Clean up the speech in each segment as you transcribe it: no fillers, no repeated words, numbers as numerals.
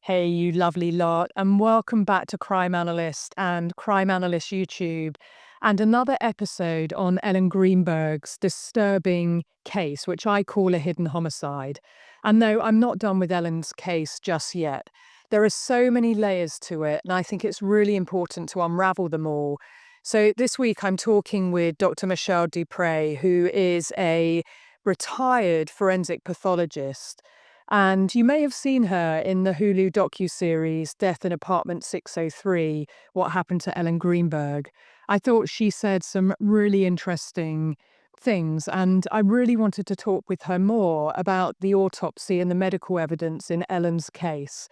Hey, you lovely lot, and welcome back to Crime Analyst and Crime Analyst YouTube, and another episode on Ellen Greenberg's disturbing case, which I call a hidden homicide. And no, I'm not done with Ellen's case just yet. There are so many layers to it, and I think it's really important to unravel them all. So this week I'm talking with Dr. D'Michelle DuPre, who is a retired forensic pathologist. And you may have seen her in the Hulu docuseries Death in Apartment 603, What Happened to Ellen Greenberg. I thought she said some really interesting things, and I really wanted to talk with her more about the autopsy and the medical evidence in Ellen's case.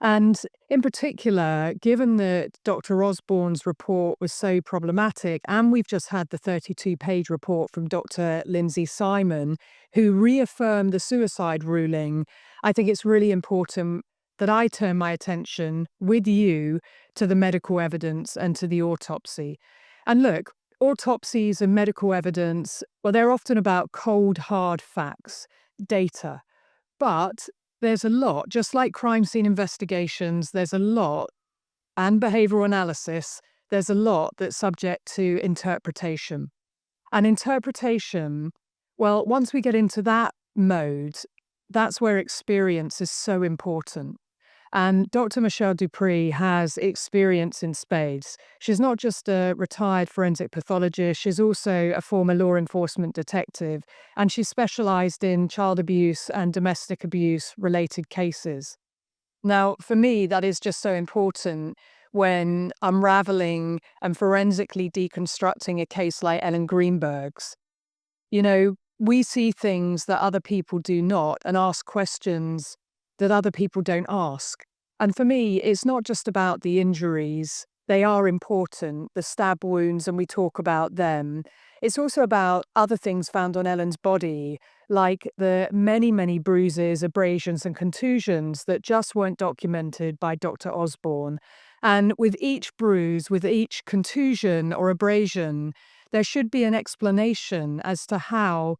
And in particular, given that Dr. Osborne's report was so problematic, and we've just had the 32-page report from Dr. Lindsay Simon, who reaffirmed the suicide ruling, I think it's really important that I turn my attention with you to the medical evidence and to the autopsy. And look, autopsies and medical evidence, well, they're often about cold, hard facts, data. But there's a lot, just like crime scene investigations, there's a lot, and behavioral analysis, there's a lot that's subject to interpretation. And interpretation, well, once we get into that mode, that's where experience is so important. And Dr. D'Michelle DuPre has experience in spades. She's not just a retired forensic pathologist, she's also a former law enforcement detective, and she's specialized in child abuse and domestic abuse related cases. Now, for me, that is just so important when unraveling and forensically deconstructing a case like Ellen Greenberg's. We see things that other people do not and ask questions that other people don't ask. And for me, it's not just about the injuries. They are important, the stab wounds, and we talk about them. It's also about other things found on Ellen's body, like the many, many bruises, abrasions, and contusions that just weren't documented by Dr. Osborne. And with each bruise, with each contusion or abrasion, there should be an explanation as to how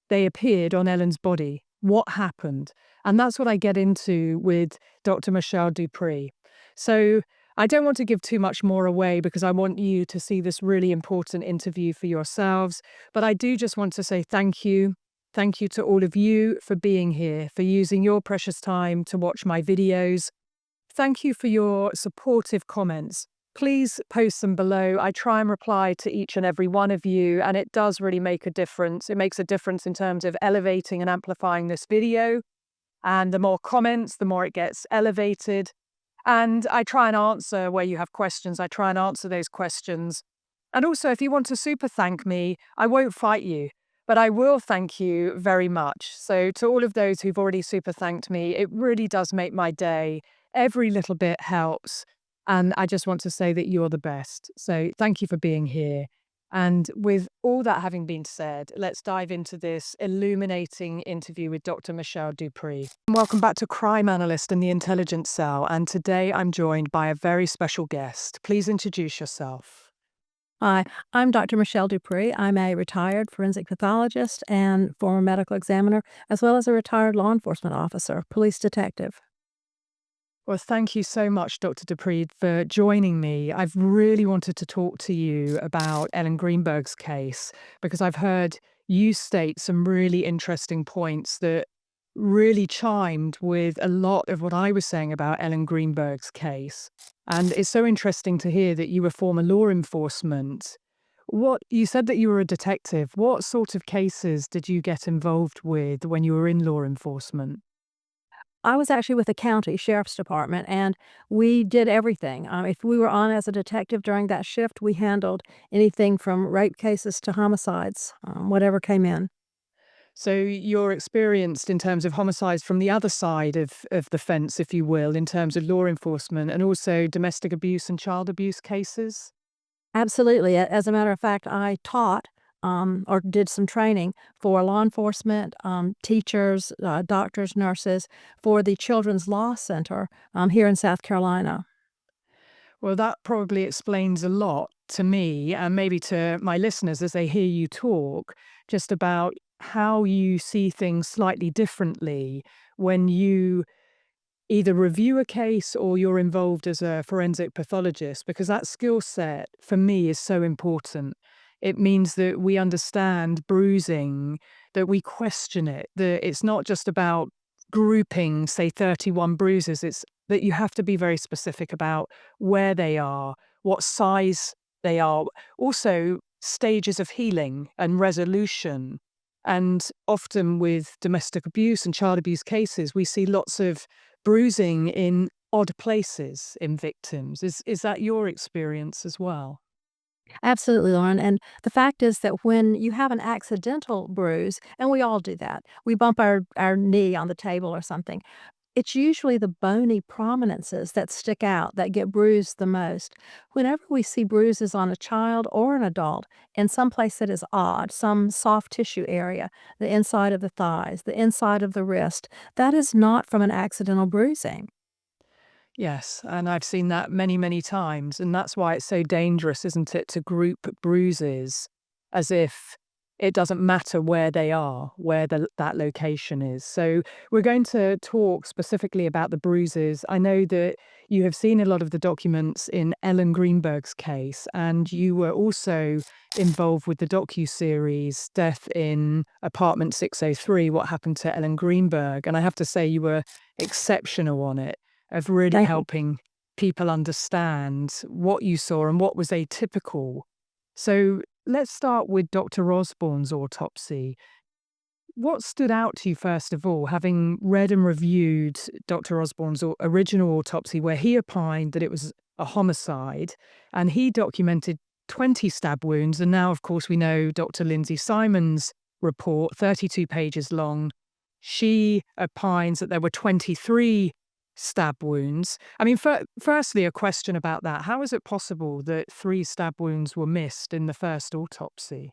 they appeared on Ellen's body. What happened? And that's what I get into with Dr. D'Michelle DuPre. So I don't want to give too much more away because I want you to see this really important interview for yourselves. But I do just want to say thank you. Thank you to all of you for being here, for using your precious time to watch my videos. Thank you for your supportive comments. Please post them below. I try and reply to each and every one of you, and it does really make a difference. It makes a difference in terms of elevating and amplifying this video. And the more comments, the more it gets elevated. And I try and answer where you have questions. I try and answer those questions. And also, if you want to super thank me, I won't fight you, but I will thank you very much. So to all of those who've already super thanked me, it really does make my day. Every little bit helps. And I just want to say that you're the best. So thank you for being here. And with all that having been said, let's dive into this illuminating interview with Dr. D'Michelle DuPre. Welcome back to Crime Analyst in the Intelligence Cell. And today I'm joined by a very special guest. Please introduce yourself. Hi, I'm Dr. D'Michelle DuPre. I'm a retired forensic pathologist and former medical examiner, as well as a retired law enforcement officer, police detective. Well, thank you so much, Dr. DuPre, for joining me. I've really wanted to talk to you about Ellen Greenberg's case because I've heard you state some really interesting points that really chimed with a lot of what I was saying about Ellen Greenberg's case. And it's so interesting to hear that you were former law enforcement. You said that you were a detective. What sort of cases did you get involved with when you were in law enforcement? I was actually with the county sheriff's department, and we did everything. If we were on as a detective during that shift, we handled anything from rape cases to homicides, whatever came in. So you're experienced in terms of homicides from the other side of the fence, if you will, in terms of law enforcement and also domestic abuse and child abuse cases? Absolutely. As a matter of fact, I taught or did some training for law enforcement, teachers, doctors, nurses for the Children's Law Center here in South Carolina. Well, that probably explains a lot to me and maybe to my listeners as they hear you talk, just about how you see things slightly differently when you either review a case or you're involved as a forensic pathologist, because that skill set for me is so important. It means that we understand bruising, that we question it, that it's not just about grouping, say, 31 bruises. It's that you have to be very specific about where they are, what size they are, also stages of healing and resolution. And often with domestic abuse and child abuse cases, we see lots of bruising in odd places in victims. Is that your experience as well? Absolutely, Lauren, and the fact is that when you have an accidental bruise, and we all do that, we bump our knee on the table or something, it's usually the bony prominences that stick out, that get bruised the most. Whenever we see bruises on a child or an adult in some place that is odd, some soft tissue area, the inside of the thighs, the inside of the wrist, that is not from an accidental bruising. Yes, and I've seen that many, many times, and that's why it's so dangerous, isn't it, to group bruises as if it doesn't matter where they are, where that location is. So we're going to talk specifically about the bruises. I know that you have seen a lot of the documents in Ellen Greenberg's case, and you were also involved with the docu-series Death in Apartment 603, What Happened to Ellen Greenberg. And I have to say you were exceptional on it, of really Thank you. helping people understand what you saw and what was atypical. So let's start with Dr. Osborne's autopsy. What stood out to you, first of all, having read and reviewed Dr. Osborne's original autopsy, where he opined that it was a homicide, and he documented 20 stab wounds. And now, of course, we know Dr. Lindsay Simon's report, 32 pages long. She opines that there were 23 stab wounds. I mean, firstly, a question about that. How is it possible that 3 stab wounds were missed in the first autopsy?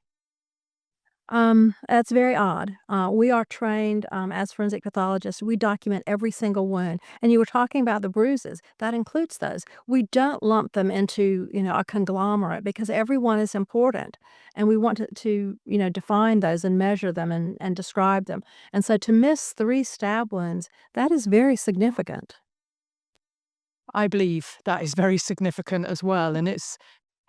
That's very odd. We are trained as forensic pathologists. We document every single wound. And you were talking about the bruises. That includes those. We don't lump them into, a conglomerate because every one is important. And we want to define those and measure them and describe them. And so to miss 3 stab wounds, that is very significant. I believe that is very significant as well, and it's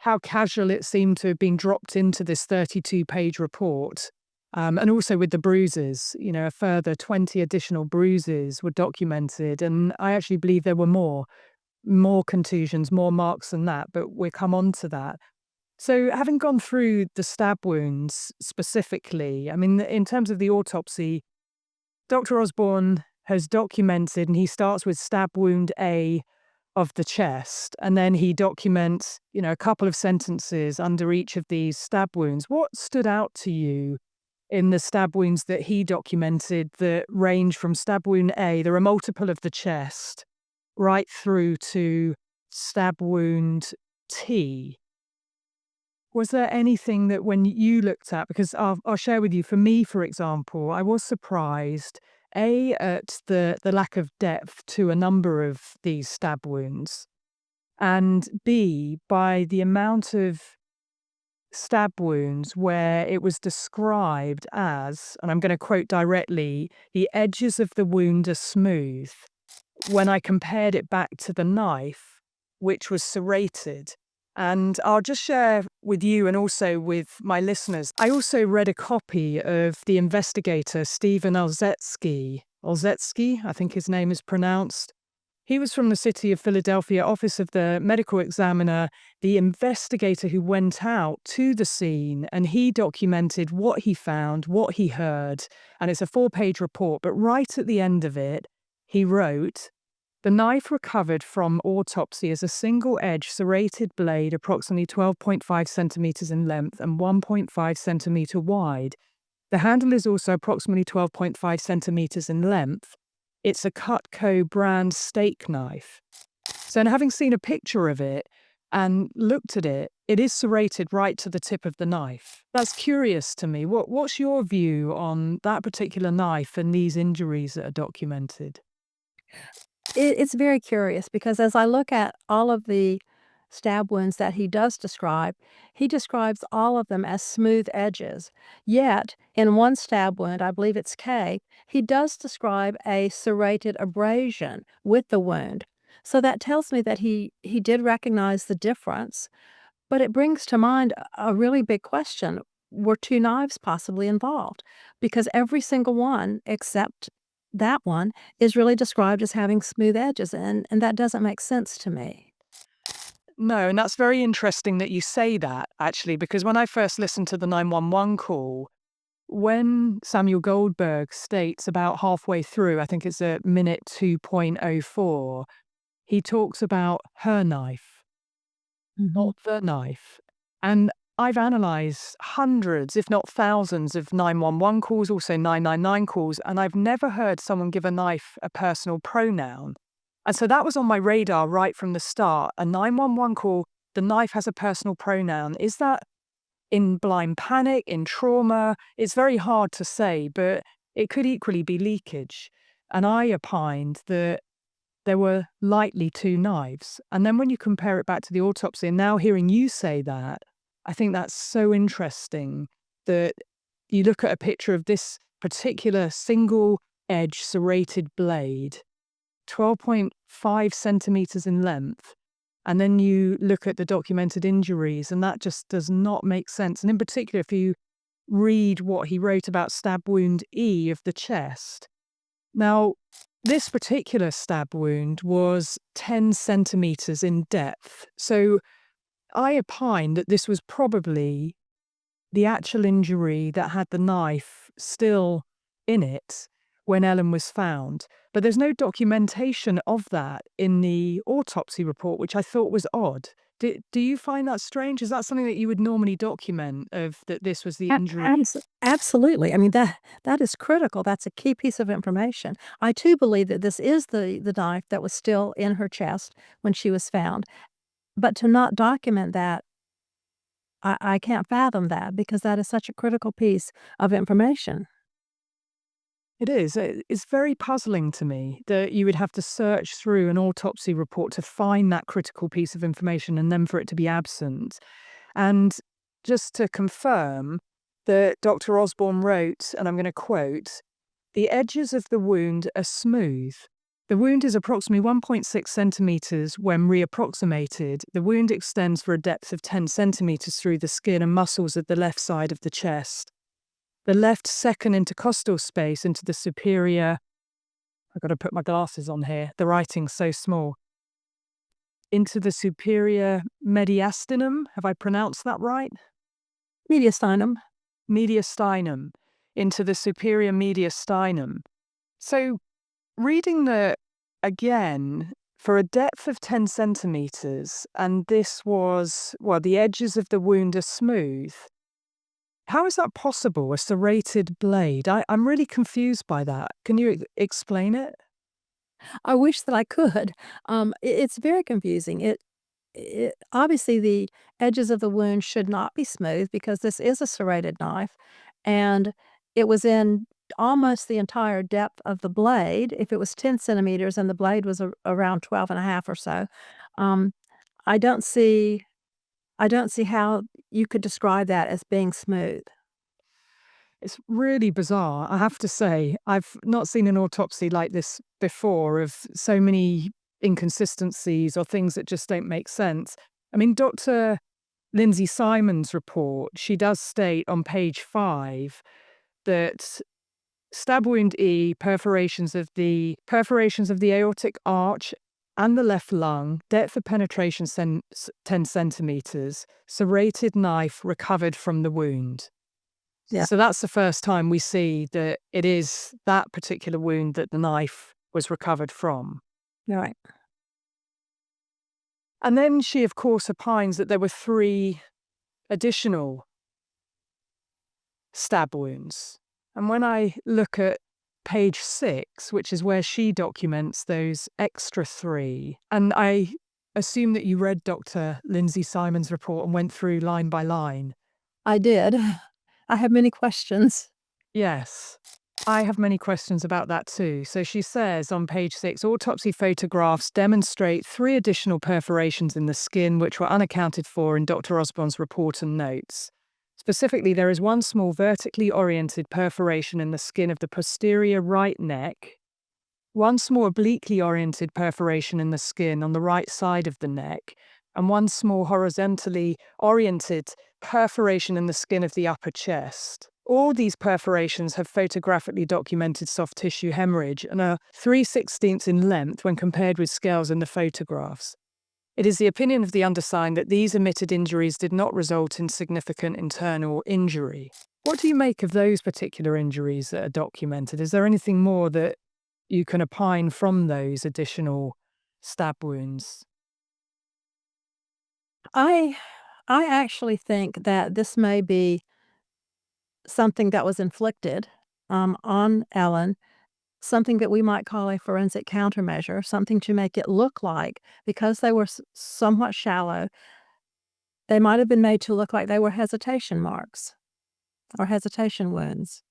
how casual it seemed to have been dropped into this 32-page report. And also with the bruises, a further 20 additional bruises were documented, and I actually believe there were more contusions, more marks than that, but we'll come on to that. So having gone through the stab wounds specifically, I mean, in terms of the autopsy, Dr. Osborne has documented, and he starts with stab wound A of the chest, and then he documents, a couple of sentences under each of these stab wounds. What stood out to you in the stab wounds that he documented that range from stab wound A, there are multiple of the chest, right through to stab wound T? Was there anything that when you looked at, because I'll share with you, for me, for example, I was surprised, A, at the lack of depth to a number of these stab wounds, and B, by the amount of stab wounds where it was described as, and I'm going to quote directly, the edges of the wound are smooth, when I compared it back to the knife, which was serrated. And I'll just share with you and also with my listeners. I also read a copy of the investigator, Stephen Olszewski. Olszewski, I think his name is pronounced. He was from the city of Philadelphia, Office of the Medical Examiner, the investigator who went out to the scene, and he documented what he found, what he heard. And it's a 4-page report, but right at the end of it, he wrote, "The knife recovered from autopsy is a single-edged serrated blade approximately 12.5 centimeters in length and 1.5 centimeter wide. The handle is also approximately 12.5 centimeters in length. It's a Cutco brand steak knife." So, and having seen a picture of it and looked at it, it is serrated right to the tip of the knife. That's curious to me. What's your view on that particular knife and these injuries that are documented? It's very curious because as I look at all of the stab wounds that he does describe, he describes all of them as smooth edges. Yet, in one stab wound, I believe it's K, he does describe a serrated abrasion with the wound. So that tells me that he did recognize the difference, but it brings to mind a really big question. Were 2 knives possibly involved? Because every single one, except that one, is really described as having smooth edges, and that doesn't make sense to me. No, and that's very interesting that you say that, actually, because when I first listened to the 911 call, when Samuel Goldberg states about halfway through, I think it's at minute 2.04, he talks about her knife, Mhm. not the knife. And I've analysed hundreds, if not thousands, of 911 calls, also 999 calls, and I've never heard someone give a knife a personal pronoun. And so that was on my radar right from the start. A 911 call, the knife has a personal pronoun. Is that in blind panic, in trauma? It's very hard to say, but it could equally be leakage. And I opined that there were likely 2 knives. And then when you compare it back to the autopsy, and now hearing you say that, I think that's so interesting that you look at a picture of this particular single edge serrated blade, 12.5 centimeters in length, and then you look at the documented injuries, and that just does not make sense. And in particular, if you read what he wrote about stab wound E of the chest. Now, this particular stab wound was 10 centimeters in depth. So I opine that this was probably the actual injury that had the knife still in it when Ellen was found. But there's no documentation of that in the autopsy report, which I thought was odd. Do you find that strange? Is that something that you would normally document, of that this was the injury? Absolutely. I mean, that is critical. That's a key piece of information. I too believe that this is the knife that was still in her chest when she was found, but to not document that, I can't fathom that because that is such a critical piece of information. It is. It's very puzzling to me that you would have to search through an autopsy report to find that critical piece of information and then for it to be absent. And just to confirm that Dr. Osborne wrote, and I'm going to quote, "The edges of the wound are smooth. The wound is approximately 1.6 centimeters when reapproximated. The wound extends for a depth of 10 centimeters through the skin and muscles of the left side of the chest. The left second intercostal space into the superior," I've got to put my glasses on here, the writing's so small, "into the superior mediastinum." Have I pronounced that right? Mediastinum. Mediastinum. Into the superior mediastinum. So reading the, again, for a depth of 10 centimeters, and this was, well, the edges of the wound are smooth. How is that possible, a serrated blade? I'm really confused by that. Can you explain it? I wish that I could. It's very confusing. It obviously, the edges of the wound should not be smooth because this is a serrated knife, and it was in almost the entire depth of the blade. If it was 10 centimeters and the blade was around 12 and a half or so, um, I don't see I don't see how you could describe that as being smooth. It's really bizarre, I have to say. I've not seen an autopsy like this before, of so many inconsistencies or things that just don't make sense. I mean, Dr. Lindsay Simon's report, she does state on page 5 that stab wound E, perforations of the aortic arch and the left lung, depth of penetration 10 centimeters, serrated knife recovered from the wound. Yeah, So that's the first time we see that it is that particular wound that the knife was recovered from. you're right. And then she, of course, opines that there were 3 additional stab wounds. And when I look at page 6, which is where she documents those extra 3, and I assume that you read Dr. Lindsay Simon's report and went through line by line. I did. I have many questions. Yes. I have many questions about that too. So she says on page 6, autopsy photographs demonstrate 3 additional perforations in the skin which were unaccounted for in Dr. Osborne's report and notes. Specifically, there is one small vertically oriented perforation in the skin of the posterior right neck, one small obliquely oriented perforation in the skin on the right side of the neck, and one small horizontally oriented perforation in the skin of the upper chest. All these perforations have photographically documented soft tissue hemorrhage and are 3/16 in length when compared with scales in the photographs. It is the opinion of the undersigned that these omitted injuries did not result in significant internal injury. What do you make of those particular injuries that are documented? Is there anything more that you can opine from those additional stab wounds? I I actually think that this may be something that was inflicted, on Ellen, something that we might call a forensic countermeasure, something to make it look like, because they were somewhat shallow, they might have been made to look like they were hesitation marks or hesitation wounds.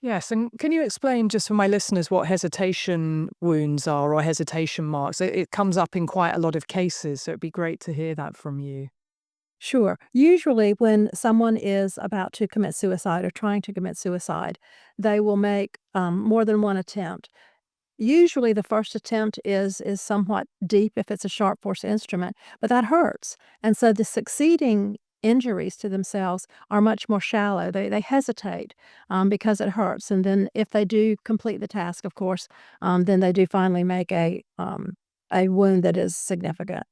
Yes, and can you explain just for my listeners what hesitation wounds are or hesitation marks? It comes up in quite a lot of cases, so it'd be great to hear that from you. Sure. Usually, when someone is about to commit suicide or trying to commit suicide, they will make more than one attempt. Usually, the first attempt is somewhat deep if it's a sharp force instrument, but that hurts. And so the succeeding injuries to themselves are much more shallow. They hesitate because it hurts. And then if they do complete the task, of course, then they do finally make a wound that is significant.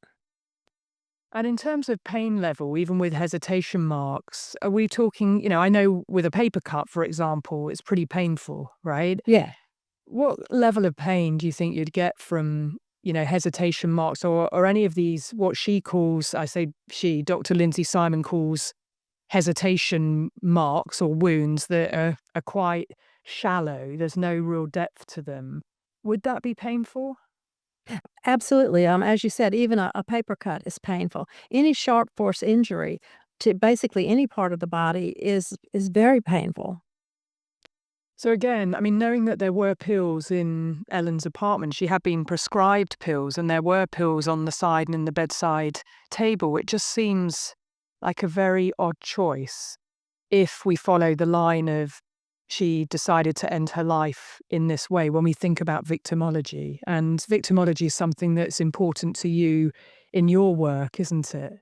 And in terms of pain level, even with hesitation marks, are we talking, I know with a paper cut, for example, it's pretty painful, right? Yeah. What level of pain do you think you'd get from, hesitation marks or any of these, what she calls, I say she, Dr. Lindsay Simon calls hesitation marks or wounds that are quite shallow? There's no real depth to them. Would that be painful? Absolutely, as you said, even a paper cut is painful. Any sharp force injury to basically any part of the body is very painful. So again, I mean, knowing that there were pills in Ellen's apartment, she had been prescribed pills and there were pills on the side and in the bedside table, it just seems like a very odd choice if we follow the line of she decided to end her life in this way when we think about victimology. And victimology is something that's important to you in your work, isn't it?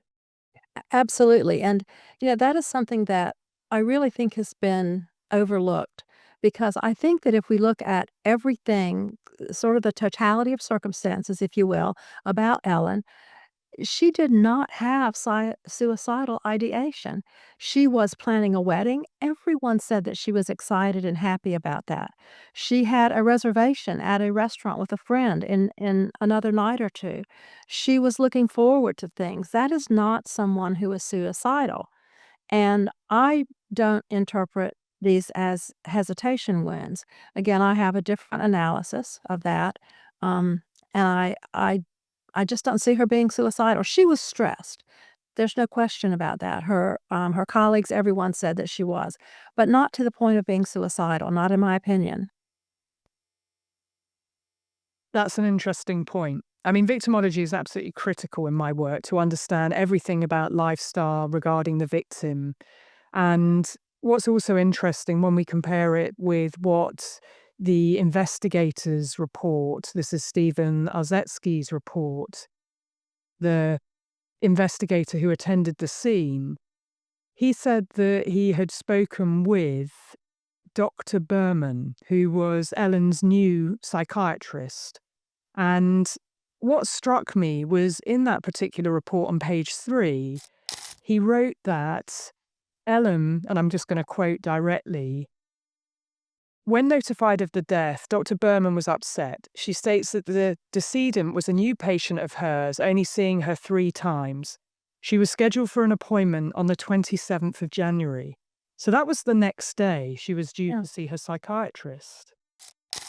Absolutely, and, that is something that I really think has been overlooked, because I think that if we look at everything, sort of the totality of circumstances, if you will, about Ellen, she did not have suicidal ideation. She was planning a wedding. Everyone said that she was excited and happy about that. She had a reservation at a restaurant with a friend in another night or two. She was looking forward to things. That is not someone who is suicidal. And I don't interpret these as hesitation wounds. Again, I have a different analysis of that. And I just don't see her being suicidal. She was stressed. There's no question about that. Her colleagues, everyone said that she was, but not to the point of being suicidal, not in my opinion. That's an interesting point. I mean, victimology is absolutely critical in my work to understand everything about lifestyle regarding the victim. And what's also interesting when we compare it with what the investigators report, this is Stephen Ozetsky's report, the investigator who attended the scene, he said that he had spoken with Dr. Berman, who was Ellen's new psychiatrist. And what struck me was in that particular report on page 3, he wrote that Ellen, and I'm just going to quote directly, when notified of the death, Dr. Berman was upset. She states that the decedent was a new patient of hers, only seeing her 3 times. She was scheduled for an appointment on the 27th of January. So that was the next day she was due Yeah. to see her psychiatrist.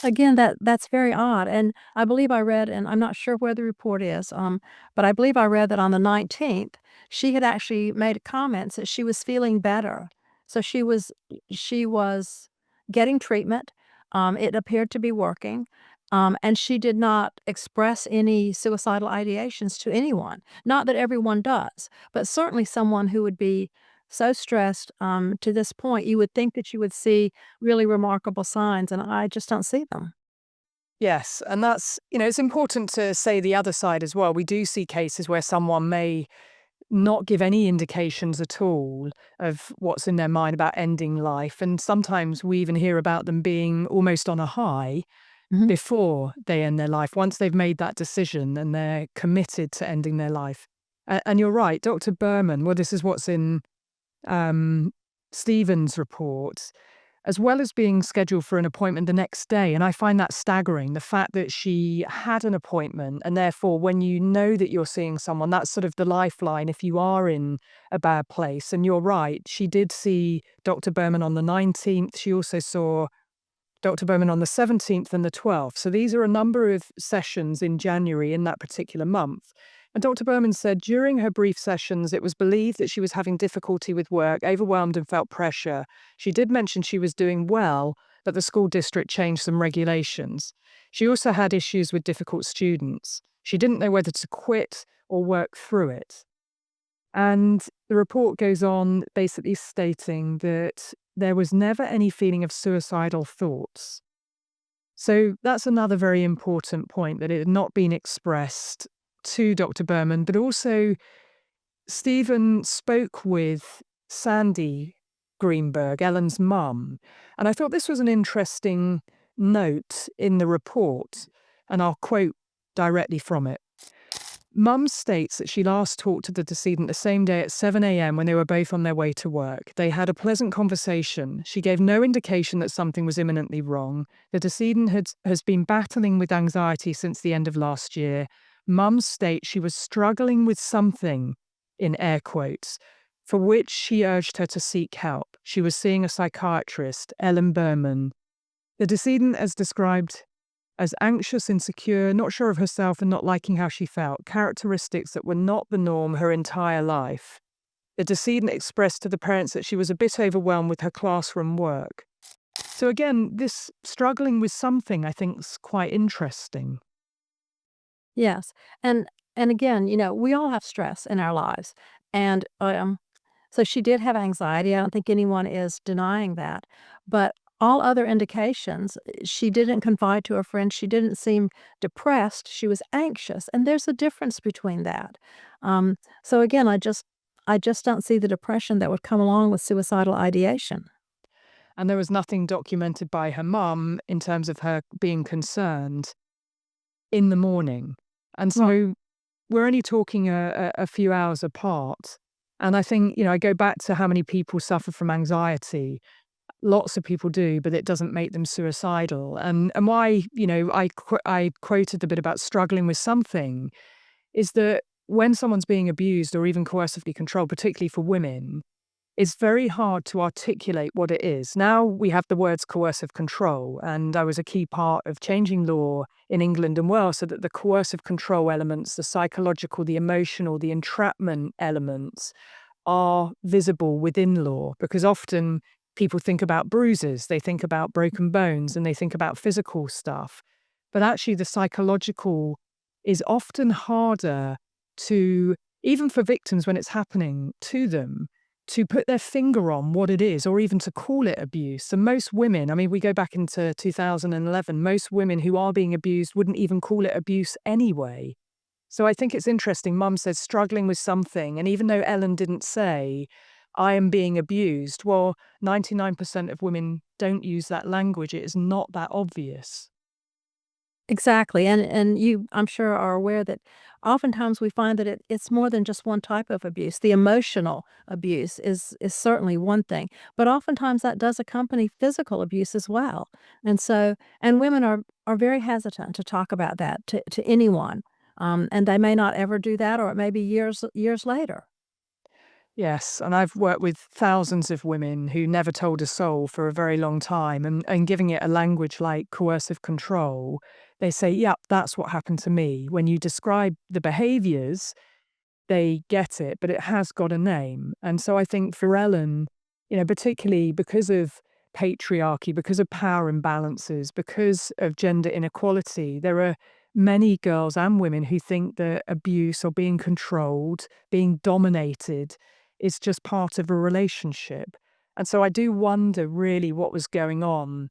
Again, that's very odd, and I believe I read, and I'm not sure where the report is, but I believe I read that on the 19th, she had actually made comments that she was feeling better. So she was getting treatment. It appeared to be working, and she did not express any suicidal ideations to anyone. Not that everyone does, but certainly someone who would be so stressed, to this point, you would think that you would see really remarkable signs, and I just don't see them. Yes, and that's, it's important to say the other side as well. We do see cases where someone may not give any indications at all of what's in their mind about ending life. And sometimes we even hear about them being almost on a high Mhm. before they end their life, once they've made that decision and they're committed to ending their life. And you're right, Dr. Berman, well, this is what's in um, Stephen's report, as well as being scheduled for an appointment the next day. And I find that staggering, the fact that she had an appointment. And therefore, when you know that you're seeing someone, that's sort of the lifeline if you are in a bad place. And you're right, she did see Dr. Berman on the 19th. She also saw Dr. Bowman on the 17th and the 12th. So these are a number of sessions in January in that particular month. And Dr. Berman said during her brief sessions, it was believed that she was having difficulty with work, overwhelmed and felt pressure. She did mention she was doing well, but the school district changed some regulations. She also had issues with difficult students. She didn't know whether to quit or work through it. And the report goes on basically stating that there was never any feeling of suicidal thoughts. So that's another very important point, that it had not been expressed to Dr. Berman, but also Stephen spoke with Sandy Greenberg, Ellen's mum. And I thought this was an interesting note in the report, and I'll quote directly from it. Mum states that she last talked to the decedent the same day at 7 a.m. when they were both on their way to work. They had a pleasant conversation. She gave no indication that something was imminently wrong. The decedent has been battling with anxiety since the end of last year. Mum states she was struggling with something, in air quotes, for which she urged her to seek help. She was seeing a psychiatrist, Ellen Berman. The decedent, as described, as anxious, insecure, not sure of herself and not liking how she felt, characteristics that were not the norm her entire life. The decedent expressed to the parents that she was a bit overwhelmed with her classroom work. So again, this struggling with something I think is quite interesting. Yes, and again, we all have stress in our lives, and, so she did have anxiety. I don't think anyone is denying that, but all other indications, she didn't confide to a friend, she didn't seem depressed, she was anxious, and there's a difference between that. So again, I just don't see the depression that would come along with suicidal ideation. And there was nothing documented by her mum in terms of her being concerned in the morning. And Well, so we're only talking a few hours apart. And I think, I go back to how many people suffer from anxiety. Lots of people do, but it doesn't make them suicidal. And why, I quoted a bit about struggling with something, is that when someone's being abused or even coercively controlled, particularly for women, it's very hard to articulate what it is. Now we have the words coercive control, and I was a key part of changing law in England and Wales so that the coercive control elements, the psychological, the emotional, the entrapment elements are visible within law, because often people think about bruises, they think about broken bones, and they think about physical stuff. But actually, the psychological is often harder to, even for victims when it's happening to them, to put their finger on what it is or even to call it abuse. And most women, I mean, we go back into 2011, most women who are being abused wouldn't even call it abuse anyway. So I think it's interesting. Mum says struggling with something. And even though Ellen didn't say, I am being abused, well, 99% of women don't use that language. It is not that obvious. exactly, and you, I'm sure, are aware that oftentimes we find that it's more than just one type of abuse. The emotional abuse is certainly one thing, but oftentimes that does accompany physical abuse as well, and women are very hesitant to talk about that to anyone, and they may not ever do that, or it may be years later. Yes, and I've worked with thousands of women who never told a soul for a very long time, and giving it a language like coercive control, they say, yep, that's what happened to me. When you describe the behaviors, they get it, but it has got a name. And so I think for Ellen, particularly because of patriarchy, because of power imbalances, because of gender inequality, there are many girls and women who think that abuse or being controlled, being dominated, is just part of a relationship. And so I do wonder really what was going on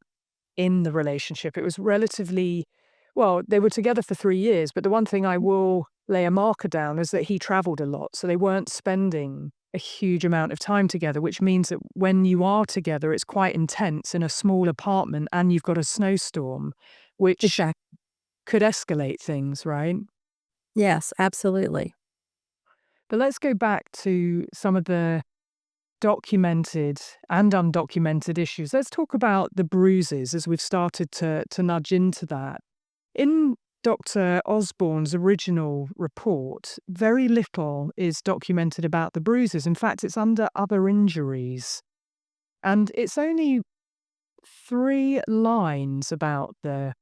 in the relationship. It was relatively, well, they were together for 3 years, but the one thing I will lay a marker down is that he traveled a lot, so they weren't spending a huge amount of time together, which means that when you are together, it's quite intense in a small apartment and you've got a snowstorm, which Exactly. could escalate things, right? Yes, absolutely. But let's go back to some of the documented and undocumented issues. Let's talk about the bruises as we've started to nudge into that. In Dr. Osborne's original report, very little is documented about the bruises. In fact, it's under other injuries. And it's only 3 lines about the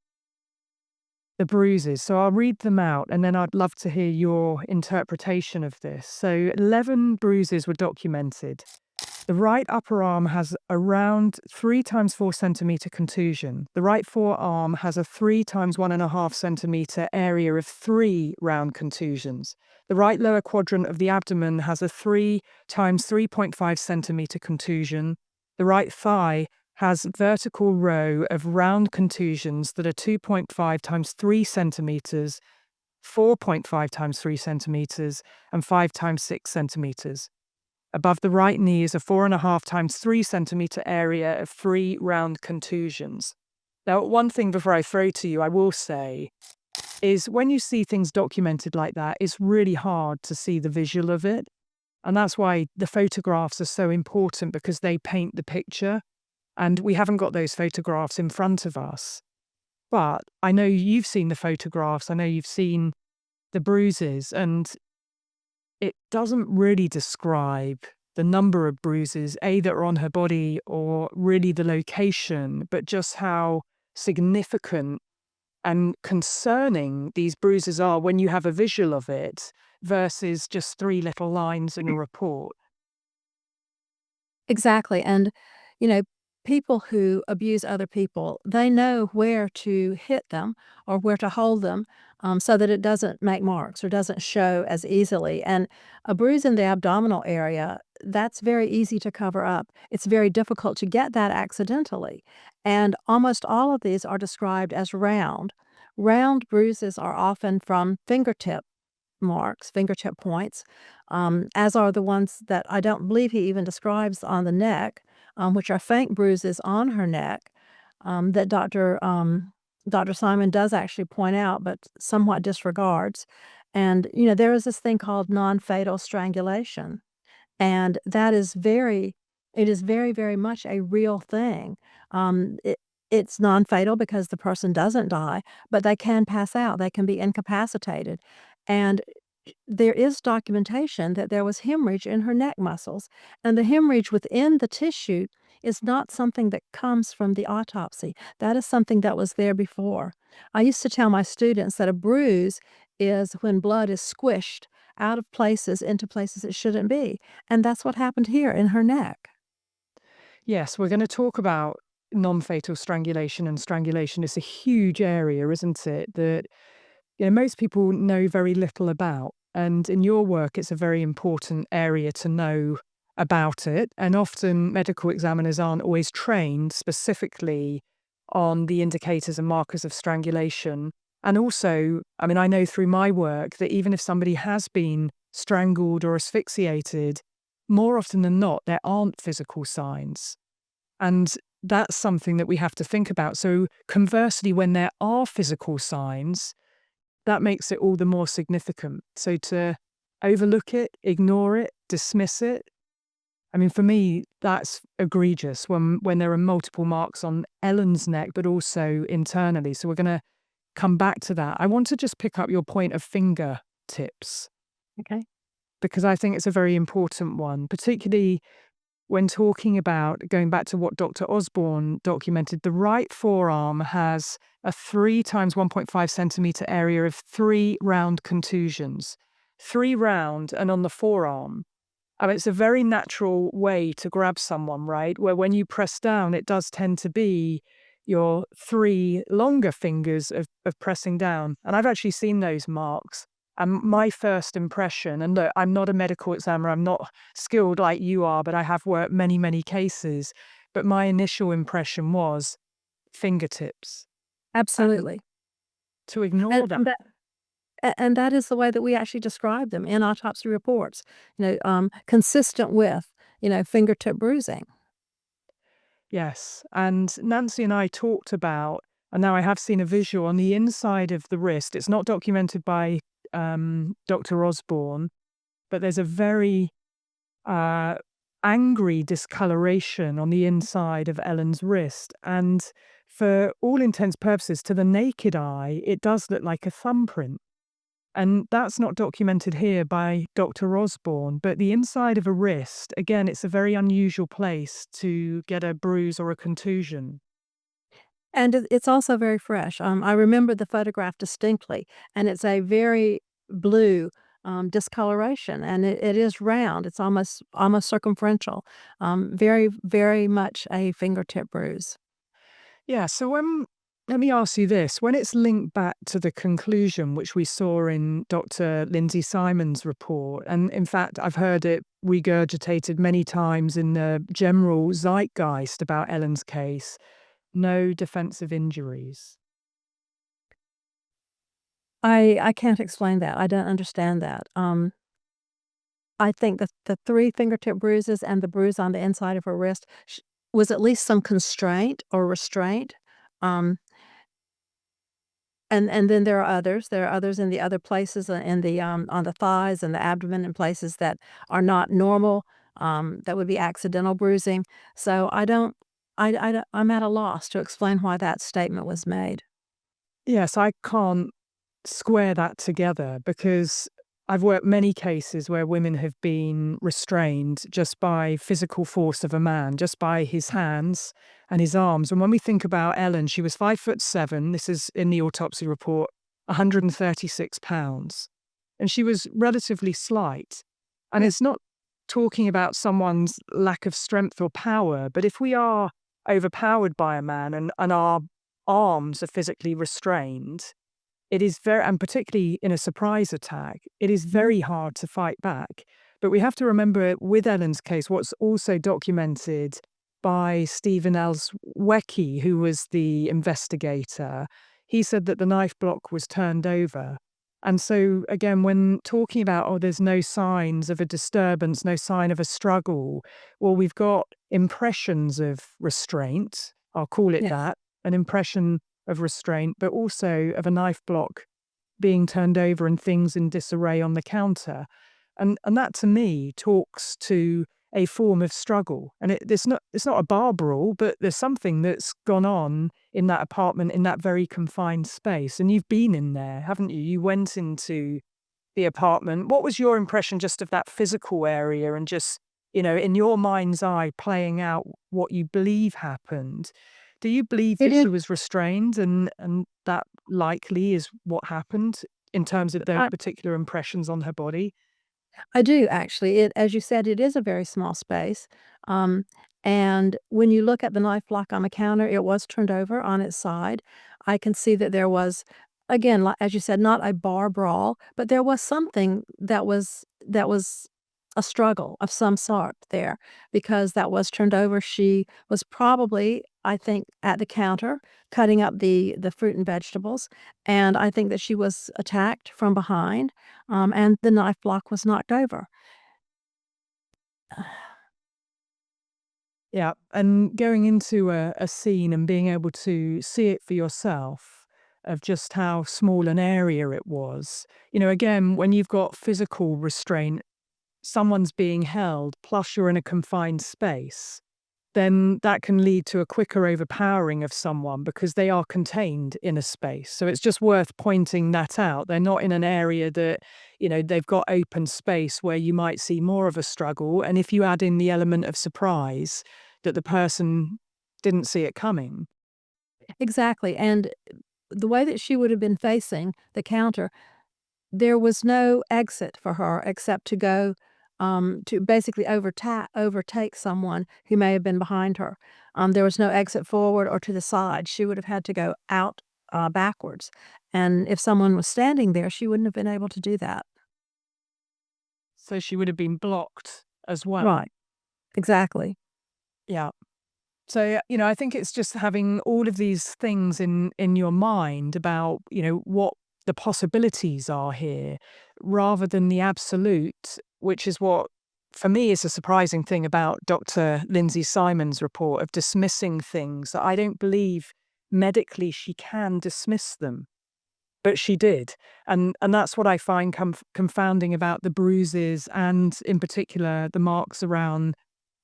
bruises. So I'll read them out and then I'd love to hear your interpretation of this. So 11 bruises were documented. The right upper arm has around 3 times 4 centimeter contusion. The right forearm has a 3 times 1.5 centimeter area of 3 round contusions. The right lower quadrant of the abdomen has a 3 times 3.5 centimeter contusion. The right thigh has vertical row of round contusions that are 2.5 times 3 centimeters, 4.5 times 3 centimeters, and 5 times 6 centimeters. Above the right knee is a 4.5 times 3 centimeter area of 3 round contusions. Now, one thing before I throw to you, I will say, is when you see things documented like that, it's really hard to see the visual of it. And that's why the photographs are so important, because they paint the picture. And we haven't got those photographs in front of us. But I know you've seen the photographs. I know you've seen the bruises, and it doesn't really describe the number of bruises, that are on her body, or really the location, but just how significant and concerning these bruises are when you have a visual of it versus just 3 little lines in a report. Exactly, and, you know, people who abuse other people, they know where to hit them or where to hold them, so that it doesn't make marks or doesn't show as easily, and a bruise in the abdominal area, that's very easy to cover up. It's very difficult to get that accidentally, and almost all of these are described as round. Round bruises are often from fingertip marks, fingertip points, as are the ones that I don't believe he even describes on the neck, which are faint bruises on her neck, that Dr. Simon does actually point out, but somewhat disregards. And, there is this thing called non-fatal strangulation, and it is very, very much a real thing. It's non-fatal because the person doesn't die, but they can pass out, they can be incapacitated, and there is documentation that there was hemorrhage in her neck muscles, and the hemorrhage within the tissue is not something that comes from the autopsy. That is something that was there before. I used to tell my students that a bruise is when blood is squished out of places into places it shouldn't be, and that's what happened here in her neck. Yes, we're going to talk about non-fatal strangulation, and strangulation is a huge area, isn't it? That most people know very little about. And in your work, it's a very important area to know about it. And often medical examiners aren't always trained specifically on the indicators and markers of strangulation. And also, I mean, I know through my work that even if somebody has been strangled or asphyxiated, more often than not, there aren't physical signs. And that's something that we have to think about. So conversely, when there are physical signs, that makes it all the more significant. So to overlook it, ignore it, dismiss it, I mean, for me, that's egregious when there are multiple marks on Ellen's neck, but also internally. So we're going to come back to that. I want to just pick up your point of fingertips, Okay. because I think it's a very important one, particularly when talking about going back to what Dr. Osborne documented. The right forearm has a 3 times 1.5 centimeter area of 3 round contusions. 3 round, and on the forearm. It's a very natural way to grab someone, right? Where when you press down, it does tend to be your 3 longer fingers of pressing down. And I've actually seen those marks. And my first impression, and look, I'm not a medical examiner, I'm not skilled like you are, but I have worked many, many cases. But my initial impression was fingertips. And Absolutely. to ignore And that. and that is the way that we actually describe them in autopsy reports, consistent with, fingertip bruising. Yes, and Nancy and I talked about, and now I have seen a visual on the inside of the wrist. It's not documented by Dr. Osborne, but there's a very uh, angry discoloration on the inside of Ellen's wrist. And for all intents and purposes, to the naked eye, it does look like a thumbprint. And that's not documented here by Dr. Osborne, but the inside of a wrist, again, it's a very unusual place to get a bruise or a contusion. And it's also very fresh. I remember the photograph distinctly, and it's a very blue, discoloration, and it is round. It's almost circumferential. Very, very much a fingertip bruise. Yeah, so let me ask you this. When it's linked back to the conclusion, which we saw in Dr. Lindsay Simon's report, and in fact, I've heard it regurgitated many times in the general zeitgeist about Ellen's case, no defensive injuries. I can't explain that. I don't understand that. I think that the 3 fingertip bruises and the bruise on the inside of her wrist was at least some constraint or restraint. Um, and then there are others. There are others in the other places, in the, on the thighs and the abdomen and places that are not normal, that would be accidental bruising. So I'm at a loss to explain why that statement was made. Yes, I can't square that together because I've worked many cases where women have been restrained just by physical force of a man, just by his hands and his arms. And when we think about Ellen, she was 5'7". This is in the autopsy report, 136 pounds. And she was relatively slight. And Yeah. it's not talking about someone's lack of strength or power, but if we are overpowered by a man and our arms are physically restrained, it is very, and particularly in a surprise attack, it is Mhm. very hard to fight back. But we have to remember with Ellen's case, what's also documented by Stephen Elswecki, who was the investigator, he said that the knife block was turned over. And so, again, when talking about, oh, there's no signs of a disturbance, no sign of a struggle, well, we've got impressions of restraint, I'll call it Yes. that, an impression of restraint, but also of a knife block being turned over and things in disarray on the counter. And that to me talks to a form of struggle. And it's not a bar brawl, but there's something that's gone on in that apartment in that very confined space. And you've been in there, haven't you? You went into the apartment. What was your impression just of that physical area and just, in your mind's eye, playing out what you believe happened? Do you believe It that is she was restrained and that likely is what happened in terms of those I particular impressions on her body? I do actually. It as you said, it is a very small space, um, and when you look at the knife block on the counter, it was turned over on its side. I can see that there was, again, as you said, not a bar brawl, but there was something that was a struggle of some sort there, because that was turned over. She was probably, I think, at the counter cutting up the fruit and vegetables, and I think that she was attacked from behind, and the knife block was knocked over. Yeah, and going into a scene and being able to see it for yourself of just how small an area it was. Again, when you've got physical restraint, someone's being held, plus you're in a confined space, then that can lead to a quicker overpowering of someone because they are contained in a space. So it's just worth pointing that out. They're not in an area that, they've got open space where you might see more of a struggle. And if you add in the element of surprise that the person didn't see it coming. Exactly, and the way that she would have been facing the counter, there was no exit for her except to go, to basically overtake someone who may have been behind her. There was no exit forward or to the side. She would have had to go out backwards. And if someone was standing there, she wouldn't have been able to do that. So she would have been blocked as well. Right. Exactly. Yeah. So, I think it's just having all of these things in your mind about, what the possibilities are here, rather than the absolute, which is what, for me, is a surprising thing about Dr. Lindsay Simon's report of dismissing things that I don't believe medically she can dismiss them. But she did. And that's what I find confounding about the bruises and, in particular, the marks around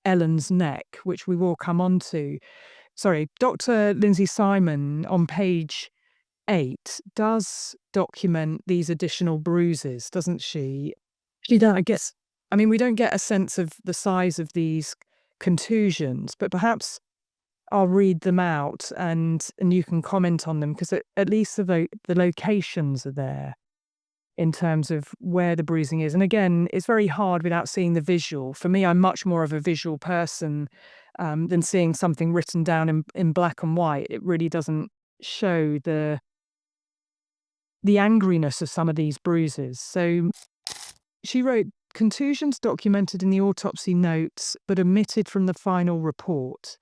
Ellen's neck, which we will come on to. Sorry, Dr. Lindsay Simon on page 8 does document these additional bruises, doesn't she? She does. I guess, I mean, we don't get a sense of the size of these contusions, but perhaps I'll read them out and you can comment on them, because at least the locations are there in terms of where the bruising is. And again, it's very hard without seeing the visual. For me, I'm much more of a visual person than seeing something written down in black and white. It really doesn't show the angriness of some of these bruises. So she wrote, contusions documented in the autopsy notes but omitted from the final report.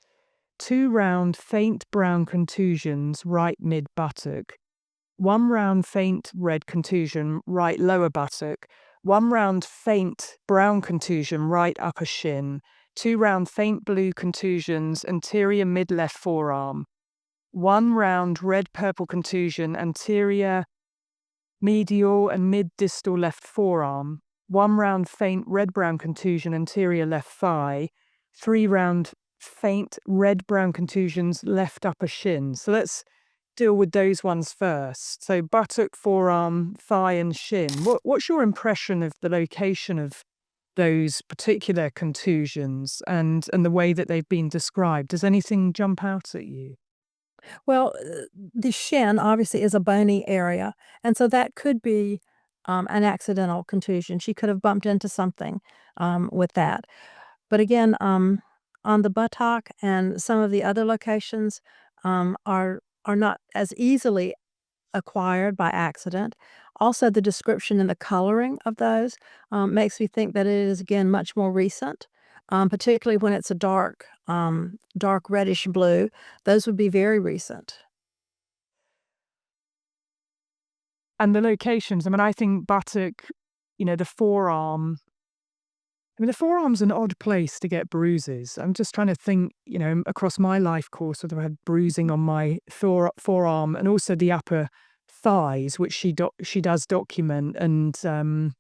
2 round, faint brown contusions right mid-buttock. 1 round faint red contusion right lower buttock, 1 round faint brown contusion right upper shin, 2 round faint blue contusions anterior mid-left forearm, 1 round red-purple contusion anterior medial and mid-distal left forearm, 1 round faint red-brown contusion anterior left thigh, 3 round faint red-brown contusions left upper shin. So let's deal with those ones first. So buttock, forearm, thigh and shin. What's your impression of the location of those particular contusions and the way that they've been described? Does anything jump out at you? Well, the shin obviously is a bony area, and so that could be an accidental contusion. She could have bumped into something with that. But again, on the buttock and some of the other locations are not as easily acquired by accident. Also, the description and the coloring of those makes me think that it is, again, much more recent, particularly when it's a dark reddish blue. Those would be very recent. And the locations, I mean, I think buttock, the forearm. I mean, the forearm's an odd place to get bruises. I'm just trying to think, across my life course, whether I had bruising on my forearm and also the upper thighs, which she does document, and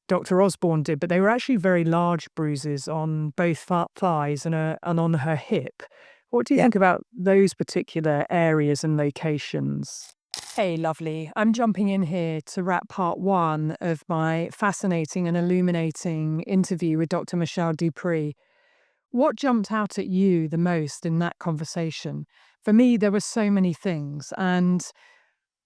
Dr. Osborne did, but they were actually very large bruises on both thighs and on her hip. What do you Yeah. think about those particular areas and locations? Hey, lovely. I'm jumping in here to wrap part 1 of my fascinating and illuminating interview with Dr. D'Michelle DuPre. What jumped out at you the most in that conversation? For me, there were so many things. And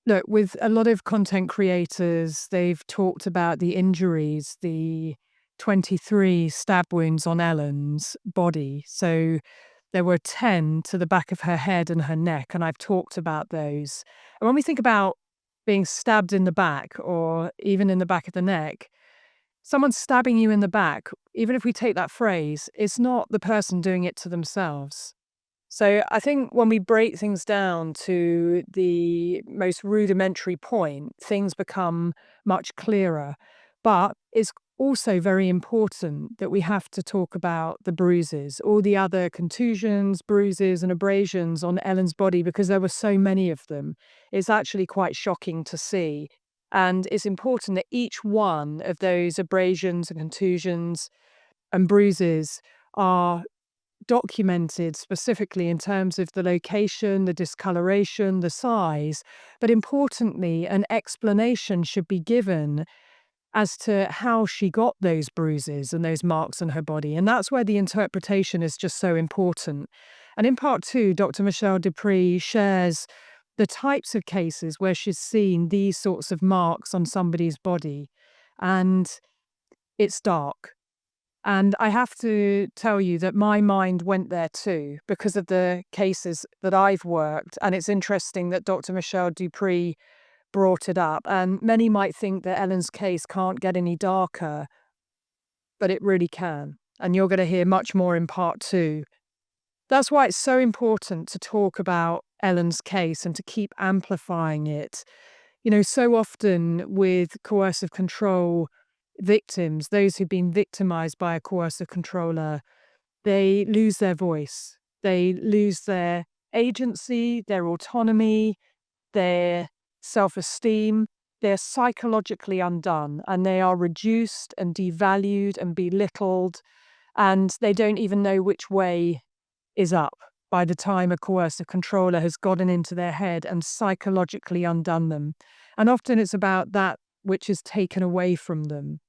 look, with a lot of content creators, they've talked about the injuries, the 23 stab wounds on Ellen's body. So there were 10 to the back of her head and her neck, and I've talked about those. And when we think about being stabbed in the back or even in the back of the neck, someone stabbing you in the back, even if we take that phrase, it's not the person doing it to themselves. So I think when we break things down to the most rudimentary point, things become much clearer. But it's also very important that we have to talk about the bruises, all the other contusions, bruises, and abrasions on Ellen's body, because there were so many of them. It's actually quite shocking to see. And it's important that each one of those abrasions and contusions and bruises are documented specifically in terms of the location, the discoloration, the size, but importantly, an explanation should be given as to how she got those bruises and those marks on her body. And that's where the interpretation is just so important. And in part 2, Dr. D'Michelle DuPre shares the types of cases where she's seen these sorts of marks on somebody's body. And it's dark. And I have to tell you that my mind went there too because of the cases that I've worked. And it's interesting that Dr. D'Michelle DuPre brought it up. And many might think that Ellen's case can't get any darker, but it really can. And you're going to hear much more in part 2. That's why it's so important to talk about Ellen's case and to keep amplifying it. You know, so often with coercive control victims, those who've been victimized by a coercive controller, they lose their voice. They lose their agency, their autonomy, their self-esteem. They're psychologically undone and they are reduced and devalued and belittled, and they don't even know which way is up by the time a coercive controller has gotten into their head and psychologically undone them. And often it's about that which is taken away from them.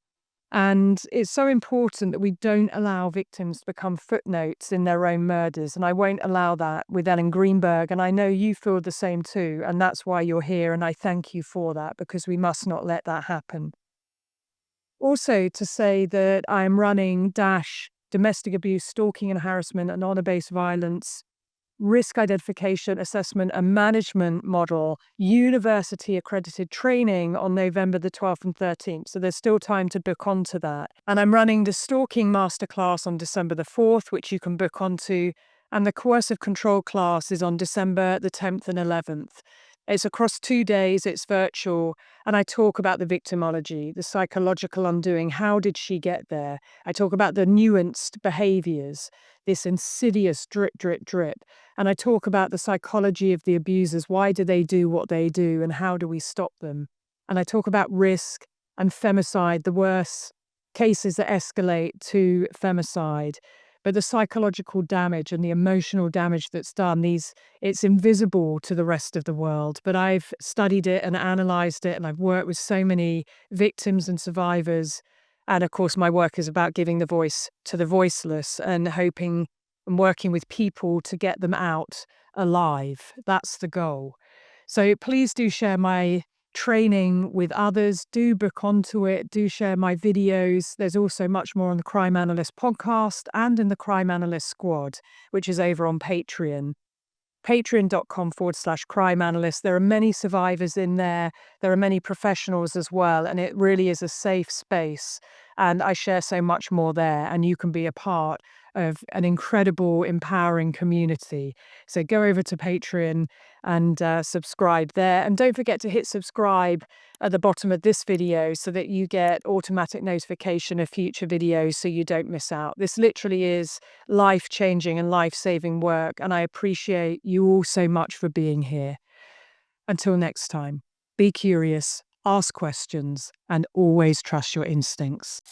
And it's so important that we don't allow victims to become footnotes in their own murders. And I won't allow that with Ellen Greenberg. And I know you feel the same too. And that's why you're here. And I thank you for that, because we must not let that happen. Also, to say that I am running domestic abuse, stalking and harassment and honor-based violence risk identification, assessment and management model university accredited training on November the 12th and 13th. So there's still time to book onto that. And I'm running the stalking masterclass on December the 4th, which you can book onto. And the coercive control class is on December the 10th and 11th. It's across 2 days, it's virtual, and I talk about the victimology, the psychological undoing. How did she get there? I talk about the nuanced behaviors, this insidious drip, drip, drip. And I talk about the psychology of the abusers. Why do they do what they do, and how do we stop them? And I talk about risk and femicide, the worst cases that escalate to femicide. But the psychological damage and the emotional damage that's done, it's invisible to the rest of the world. But I've studied it and analyzed it, and I've worked with so many victims and survivors. And of course, my work is about giving the voice to the voiceless and hoping and working with people to get them out alive. That's the goal. So please do share my training with others. Do book onto it. Do share my videos. There's also much more on the Crime Analyst podcast and in the Crime Analyst squad, which is over on Patreon. Patreon.com/crime analyst. There are many survivors in there. There are many professionals as well. And it really is a safe space. And I share so much more there. And you can be a part of an incredible, empowering community. So go over to Patreon and subscribe there. And don't forget to hit subscribe at the bottom of this video so that you get automatic notification of future videos so you don't miss out. This literally is life-changing and life-saving work, and I appreciate you all so much for being here. Until next time, be curious, ask questions, and always trust your instincts.